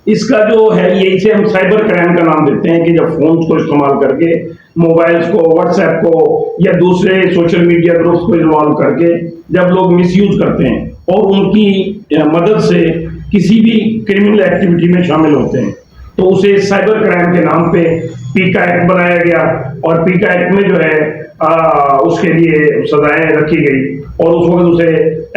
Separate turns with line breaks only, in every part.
इसका जो है ये इसे हम साइबर क्राइम का नाम देते हैं कि जब फोन को इस्तेमाल करके मोबाइल्स को, व्हाट्सएप को या दूसरे सोशल मीडिया ग्रुप्स को इन्वॉल्व करके जब लोग मिसयूज करते हैं और उनकी मदद से किसी भी क्रिमिनल एक्टिविटी में शामिल होते हैं तो उसे साइबर क्राइम के नाम पे पीका एक्ट बनाया गया और पीका एक्ट में जो है उसके लिए सजाएं रखी गई और उस वक्त उसे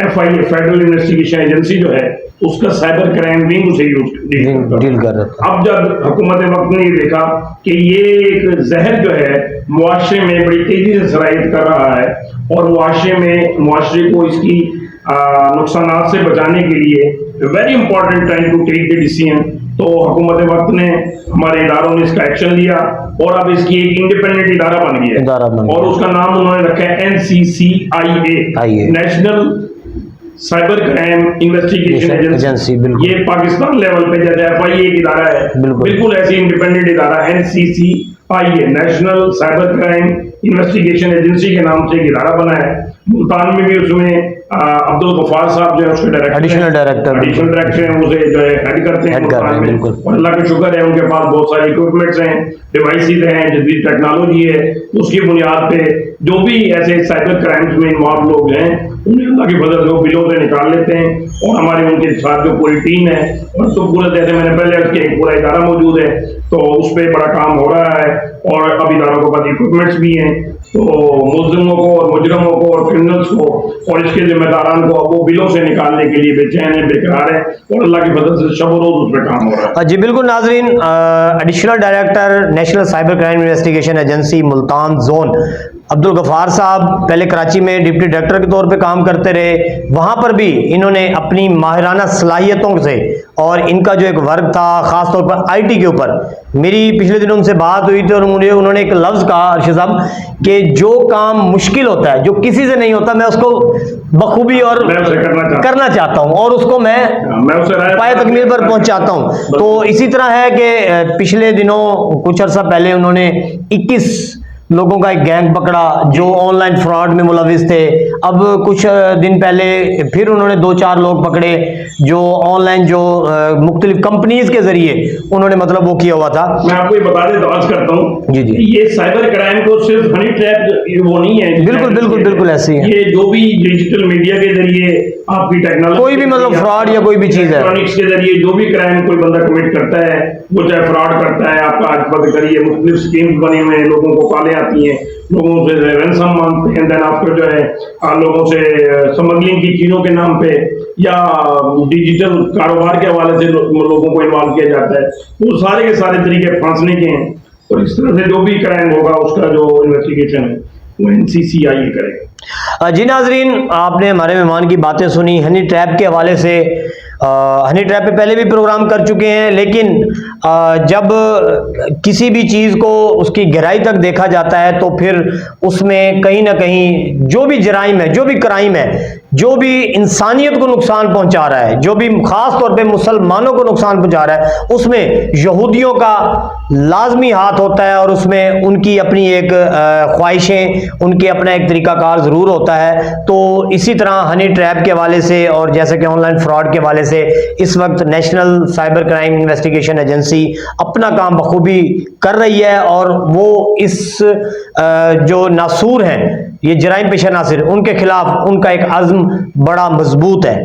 FIA फेडरल इन्वेस्टिगेशन एजेंसी जो है उसका साइबर क्राइम विंग उसे डील कर रहा था। अब जब हुकूमत वक्त ने देखा कि ये एक जहर जो है मुआशरे में बड़ी तेजी से सरायत कर रहा है और मुआशरे को इसकी नुकसान से बचाने के लिए very important time to take the decision, तो हुकूमत वक्त ने हमारे इदारों ने इसका एक्शन लिया और अब इसकी एक इंडिपेंडेंट इदारा बन गया और उसका नाम उन्होंने रखा है NCCIA, national cyber crime investigation agency. ये पाकिस्तान लेवल पे जैसे FIA एक इदारा है बिल्कुल ऐसी इंडिपेंडेंट इदारा NCCIA, national cyber crime investigation agency के नाम से एक इदारा बना है। मुल्तान में भी उसमें अब्दुल गफार साहब जो है उसके एडिशनल डायरेक्टर हैं, उसे जो है हेड करते हैं और अल्लाह का शुक्र है उनके पास बहुत सारे इक्विपमेंट्स हैं, डिवाइसेस हैं, जदीद टेक्नोलॉजी है। उसकी बुनियाद पे जो भी ऐसे साइबर क्राइम्स में इन्वॉल्व लोग हैं उन्हें अल्लाह की मदद से बिलों से निकाल लेते हैं और हमारे उनके साथ जो पूरी टीम है और तो पूरा जैसे मैंने पहले उसके एक पूरा इदारा मौजूद है तो उस पर बड़ा काम हो रहा है और अब इदारों के पास इक्विपमेंट्स भी हैं तो मुजरिमों को और मुजरमों को और क्रिमिनल्स को और इसके जिम्मेदारान को वो बिलों से निकालने के लिए बेचैन है, बेकरार है और अल्लाह की मदद से शब रोज उस पर काम हो रहा है।
जी बिल्कुल नाजरीन, additional director national cyber crime investigation agency Multan zone Abdul Gaffar Sahab पहले कराची में डिप्टी डायरेक्टर के तौर पे काम करते रहे, वहाँ पर भी इन्होंने अपनी माहिराना सलाहियतों से और इनका जो एक वर्क था ख़ास तौर पर IT के ऊपर, मेरी पिछले दिनों उनसे बात हुई थी और उन्होंने एक लफ्ज़ कहा अर्शद साहब कि जो काम मुश्किल होता है, जो किसी से नहीं होता, मैं उसको बखूबी और करना चाहता हूँ और उसको मैं पाए तकमील पर पहुँचाता हूँ। तो इसी तरह है कि पिछले दिनों कुछ अर्सा पहले उन्होंने 21 लोगों का एक गैंग पकड़ा जो ऑनलाइन फ्रॉड में मुलविस थे। अब कुछ दिन पहले फिर उन्होंने 2-4 लोग पकड़े जो ऑनलाइन जो मुख्तलिफ कंपनीज के जरिए उन्होंने मतलब वो किया हुआ था।
मैं आपको ये बता दें, आज करता हूँ जी, ये साइबर क्राइम को सिर्फ हनी ट्रैप वो नहीं है,
बिल्कुल ऐसी है।
ये जो भी डिजिटल मीडिया के जरिए आपकी टेक्नोलॉजी
कोई भी मतलब फ्रॉड या कोई भी चीज है
इलेक्ट्रॉनिक्स के जरिए जो भी क्राइम कोई बंदा कमिट करता है, वो चाहे फ्रॉड करता है, आपका आज पता करिए मुख्तलिफ स्कीम्स बने हुए हैं, लोगों को कॉलें आती हैं, लोगों से रैंसम मांगते हैं, देन आपको जो है लोगों से स्मगलिंग की चीजों के नाम पे या डिजिटल कारोबार के हवाले से लोगों को इन्वॉल्व किया जाता है। वो सारे के सारे तरीके फांसने के हैं और इस तरह से जो भी क्राइम होगा उसका जो इन्वेस्टिगेशन है वो NCCIA करेगा।
जी नाजरीन, आपने हमारे मेहमान की बातें सुनी हनी ट्रैप के हवाले से। हनी ट्रैप पे पहले भी प्रोग्राम कर चुके हैं, लेकिन जब किसी भी चीज़ को उसकी गहराई तक देखा जाता है तो फिर उसमें कहीं ना कहीं जो भी जराइम है, जो भी क्राइम है, जो भी इंसानियत को नुकसान पहुंचा रहा है, जो भी खास तौर पे मुसलमानों को नुकसान पहुंचा रहा है, उसमें यहूदियों का लाजमी हाथ होता है और उसमें उनकी अपनी एक ख्वाहिशें, उनके अपना एक तरीकाकार ज़रूर होता है। तो इसी तरह हनी ट्रैप के हवाले से और जैसे कि ऑनलाइन फ्रॉड के हवाले से इस वक्त national cyber crime investigation agency अपना काम बखूबी कर रही है और वो इस जो नासूर हैं, ये जराइम पेशा नासिर, उनके खिलाफ उनका एक अज़्म बड़ा मजबूत है।